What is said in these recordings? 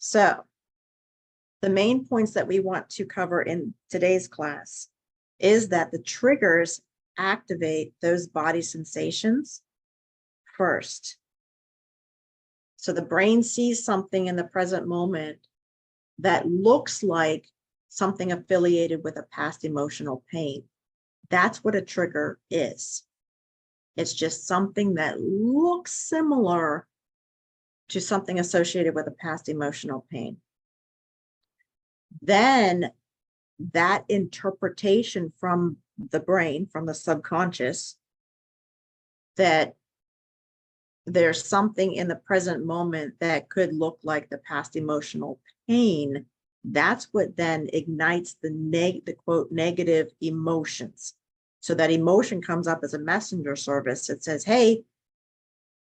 So the main points that we want to cover in today's class is that the triggers activate those body sensations first. So the brain sees something in the present moment that looks like something affiliated with a past emotional pain. That's what a trigger is. It's just something that looks similar to something associated with a past emotional pain. Then that interpretation from the brain, from the subconscious, that there's something in the present moment that could look like the past emotional pain, that's what then ignites the quote negative emotions. So that emotion comes up as a messenger service. It says, hey,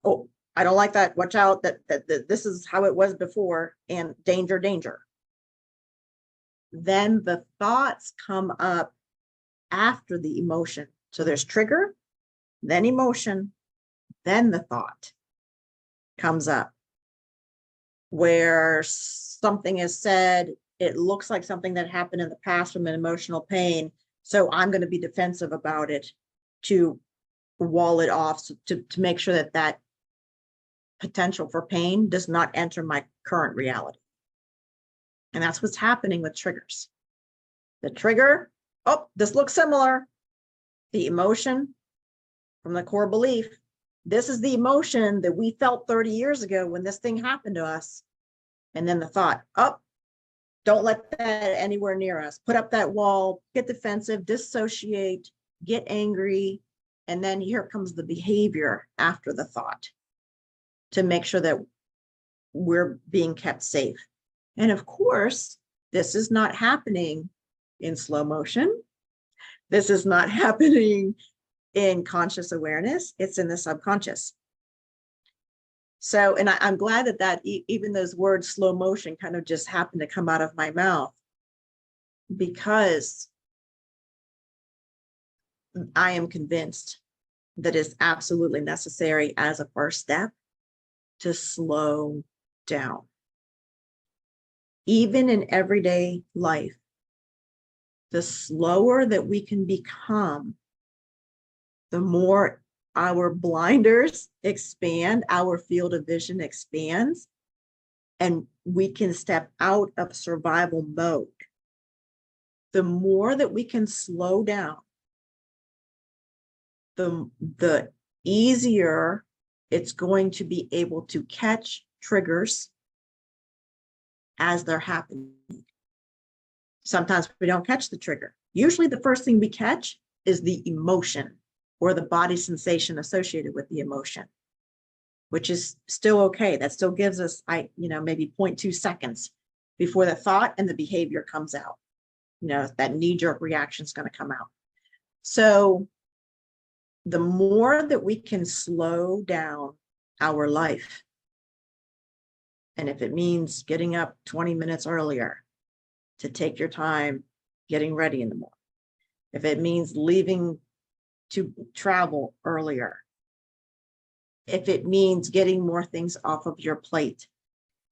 oh, I don't like that. Watch out, that this is how it was before, and danger, danger. Then the thoughts come up after the emotion. So there's trigger, then emotion, then the thought comes up where something is said, it looks like something that happened in the past from an emotional pain. So I'm going to be defensive about it to wall it off, to make sure that that potential for pain does not enter my current reality. And that's what's happening with triggers. The trigger, oh, this looks similar. The emotion from the core belief, this is the emotion that we felt 30 years ago when this thing happened to us. And then the thought, oh, don't let that anywhere near us. Put up that wall, get defensive, dissociate, get angry. And then here comes the behavior after the thought to make sure that we're being kept safe. And of course, this is not happening in slow motion. This is not happening in conscious awareness. It's in the subconscious. So, and I'm glad that even those words slow motion kind of just happened to come out of my mouth, because I am convinced that it's absolutely necessary as a first step to slow down. Even in everyday life, the slower that we can become, the more our blinders expand, our field of vision expands, and we can step out of survival mode. The more that we can slow down, the easier it's going to be able to catch triggers as they're happening. Sometimes we don't catch the trigger. Usually the first thing we catch is the emotion or the body sensation associated with the emotion, which is still okay. That still gives us, maybe 0.2 seconds before the thought and the behavior comes out. That knee-jerk reaction is going to come out. So the more that we can slow down our life, and if it means getting up 20 minutes earlier to take your time getting ready in the morning, if it means leaving to travel earlier, if it means getting more things off of your plate,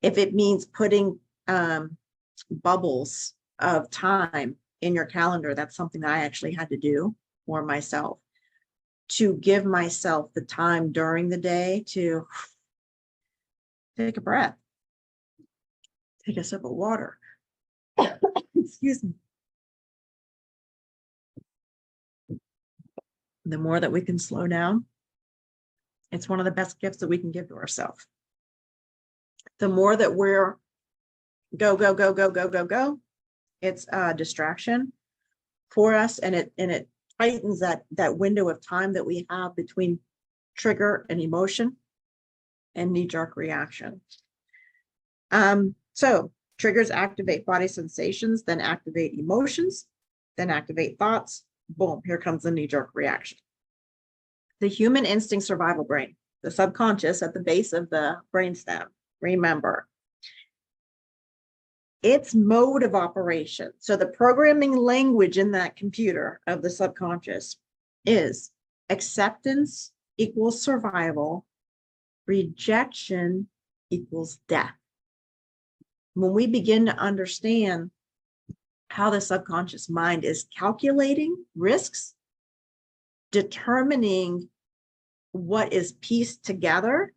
if it means putting bubbles of time in your calendar, that's something that I actually had to do for myself, to give myself the time during the day to take a breath, take a sip of water. Excuse me. The more that we can slow down, it's one of the best gifts that we can give to ourselves. The more that we're go, go, go, go, go, go, go, it's a distraction for us, and it tightens that window of time that we have between trigger and emotion and knee-jerk reaction. So triggers activate body sensations, then activate emotions, then activate thoughts. Boom, here comes the knee-jerk reaction. The human instinct survival brain, the subconscious at the base of the brainstem, remember, its mode of operation. So the programming language in that computer of the subconscious is acceptance equals survival, rejection equals death. when we begin to understand how the subconscious mind is calculating risks, determining what is pieced together,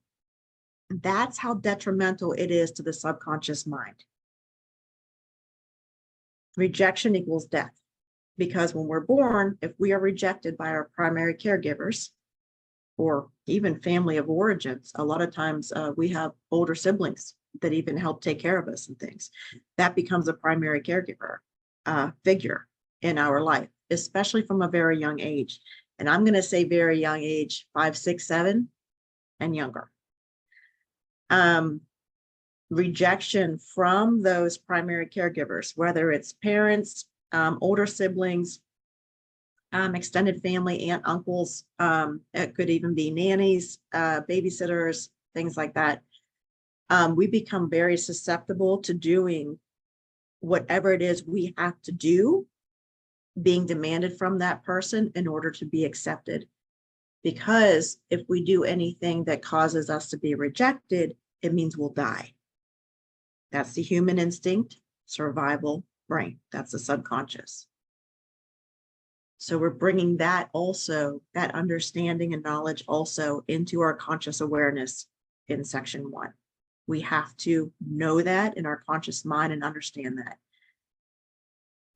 that's how detrimental it is to the subconscious mind. Rejection equals death. Because when we're born, if we are rejected by our primary caregivers or even family of origins, a lot of times we have older siblings that even help take care of us and things. That becomes a primary caregiver figure in our life, especially from a very young age. And I'm going to say very young age, 5, 6, 7 and younger. Rejection from those primary caregivers, whether it's parents, older siblings, extended family, aunt, uncles, it could even be nannies, babysitters, things like that. We become very susceptible to doing whatever it is we have to do, being demanded from that person in order to be accepted. Because if we do anything that causes us to be rejected, it means we'll die. That's the human instinct, survival brain. That's the subconscious. So we're bringing that also, that understanding and knowledge also into our conscious awareness in section 1. We have to know that in our conscious mind and understand that,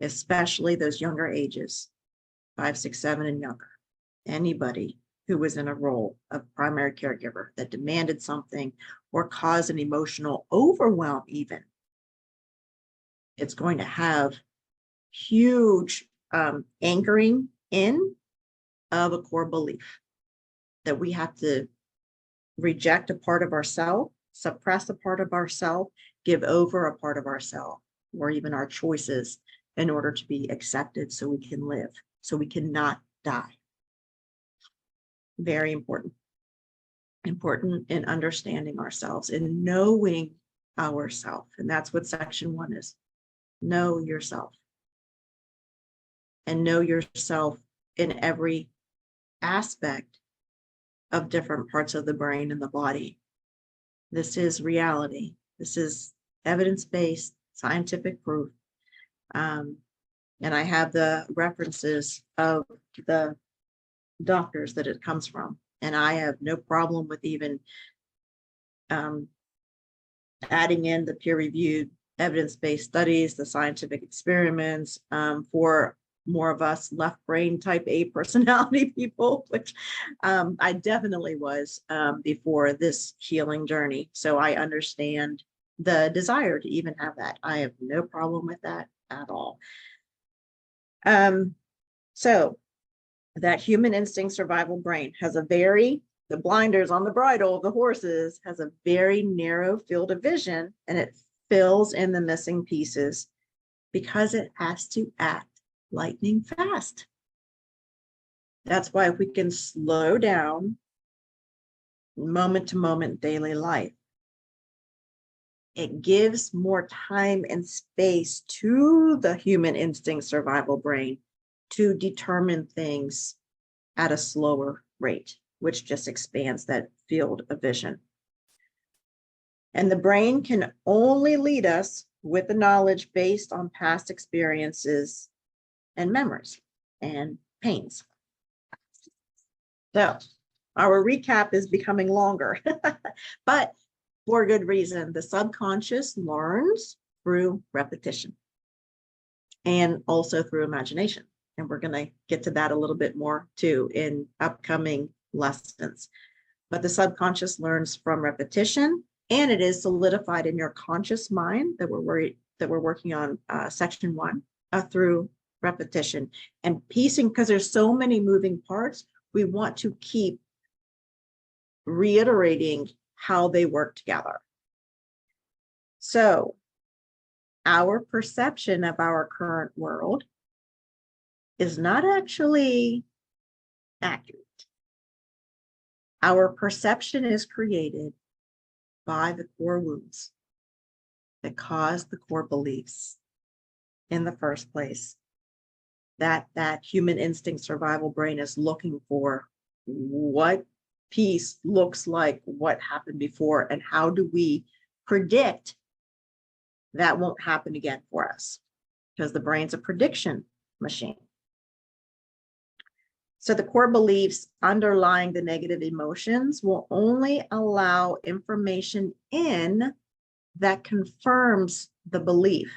especially those younger ages, 5, 6, 7 and younger. Anybody who was in a role of primary caregiver that demanded something or caused an emotional overwhelm even, it's going to have huge anchoring in of a core belief that we have to reject a part of ourselves, suppress a part of ourselves, give over a part of ourselves, or even our choices in order to be accepted so we can live, so we cannot die. Very important. Important in understanding ourselves and knowing ourselves. And that's what section 1 is. Know yourself. And know yourself in every aspect of different parts of the brain and the body. This is reality. This is evidence-based, scientific proof. And I have the references of the doctors that it comes from. And I have no problem with even adding in the peer-reviewed evidence-based studies, the scientific experiments for more of us left brain type A personality people, which I definitely was before this healing journey. So I understand the desire to even have that. I have no problem with that at all. So that human instinct survival brain has the blinders on the bridle of the horses has a very narrow field of vision, and it fills in the missing pieces because it has to act lightning fast. That's why if we can slow down moment to moment daily life, it gives more time and space to the human instinct survival brain to determine things at a slower rate, which just expands that field of vision. And the brain can only lead us with the knowledge based on past experiences and memories and pains. So our recap is becoming longer, but for good reason. The subconscious learns through repetition and also through imagination. And we're going to get to that a little bit more too in upcoming lessons. But the subconscious learns from repetition, and it is solidified in your conscious mind that we're working on section 1 through repetition and piecing, because there's so many moving parts. We want to keep reiterating how they work together. So our perception of our current world is not actually accurate. Our perception is created by the core wounds that cause the core beliefs in the first place. That human instinct survival brain is looking for what piece looks like what happened before, and how do we predict that won't happen again for us because the brain's a prediction machine. So the core beliefs underlying the negative emotions will only allow information in that confirms the belief.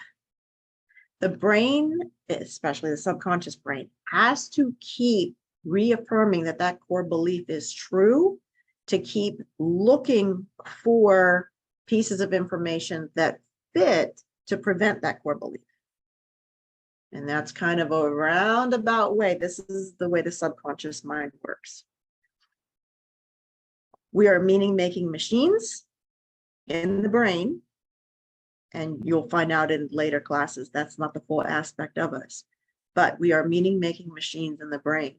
The brain, especially the subconscious brain, has to keep reaffirming that that core belief is true, to keep looking for pieces of information that fit to prevent that core belief. And that's kind of a roundabout way. This is the way the subconscious mind works. We are meaning-making machines in the brain. And you'll find out in later classes, that's not the full aspect of us. But we are meaning-making machines in the brain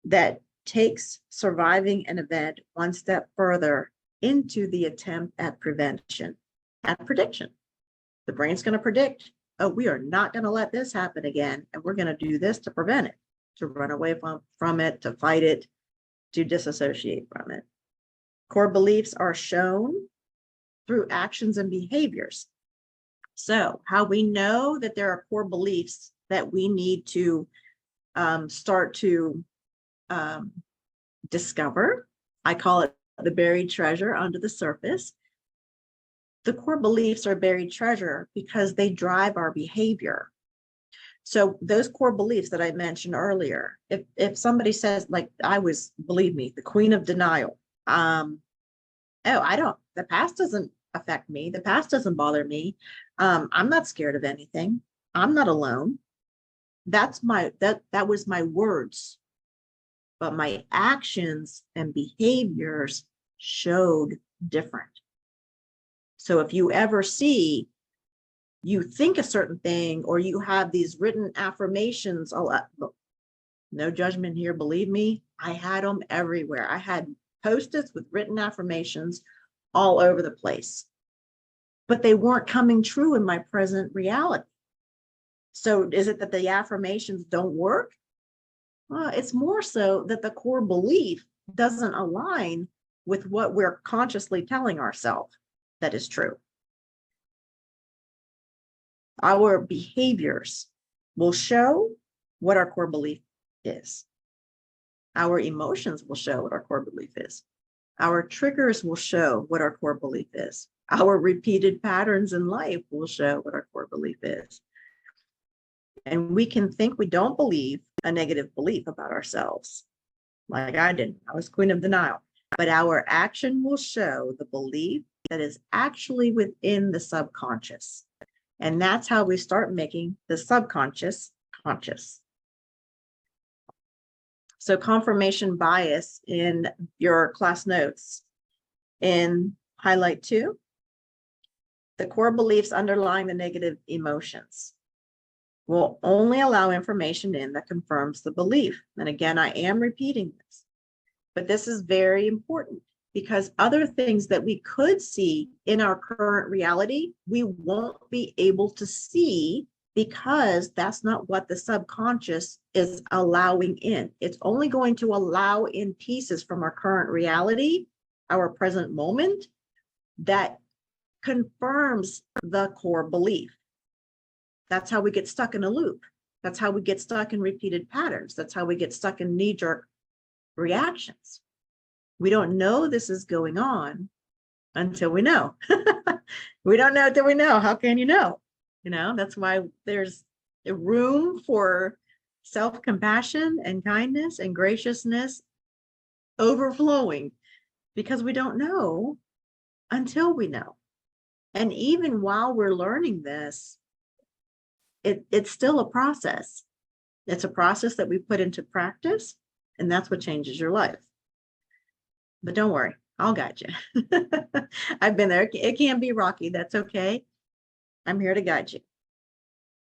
that takes surviving an event one step further into the attempt at prevention, at prediction. The brain's going to predict, oh, we are not going to let this happen again, and we're going to do this to prevent it, to run away from it, to fight it, to disassociate from it. Core beliefs are shown through actions and behaviors. So how we know that there are core beliefs that we need to start to discover, I call it the buried treasure under the surface. The core beliefs are buried treasure because they drive our behavior. So those core beliefs that I mentioned earlier, if somebody says, like I was, believe me, the queen of denial, the past doesn't affect me. The past doesn't bother me. I'm not scared of anything. I'm not alone. That was my words, but my actions and behaviors showed different. So if you ever see, you think a certain thing, or you have these written affirmations, look, no judgment here, believe me, I had them everywhere. I had Post-its with written affirmations all over the place, but they weren't coming true in my present reality. So is it that the affirmations don't work? Well, it's more so that the core belief doesn't align with what we're consciously telling ourselves that is true. Our behaviors will show what our core belief is. Our emotions will show what our core belief is. Our triggers will show what our core belief is. Our repeated patterns in life will show what our core belief is. And we can think we don't believe a negative belief about ourselves, like I did. I was queen of denial. But our action will show the belief that is actually within the subconscious. And that's how we start making the subconscious conscious. So confirmation bias in your class notes. In highlight 2, the core beliefs underlying the negative emotions will only allow information in that confirms the belief. And again, I am repeating this, but this is very important because other things that we could see in our current reality, we won't be able to see because that's not what the subconscious is allowing in. It's only going to allow in pieces from our current reality, our present moment, that confirms the core belief. That's how we get stuck in a loop. That's how we get stuck in repeated patterns. That's how we get stuck in knee-jerk reactions. We don't know this is going on until we know. We don't know until we know. How can you know? You know, that's why there's a room for self-compassion and kindness and graciousness overflowing, because we don't know until we know. And even while we're learning this, it's still a process. It's a process that we put into practice, and that's what changes your life. But don't worry, I'll guide you. I've been there. It can be rocky. That's okay. I'm here to guide you.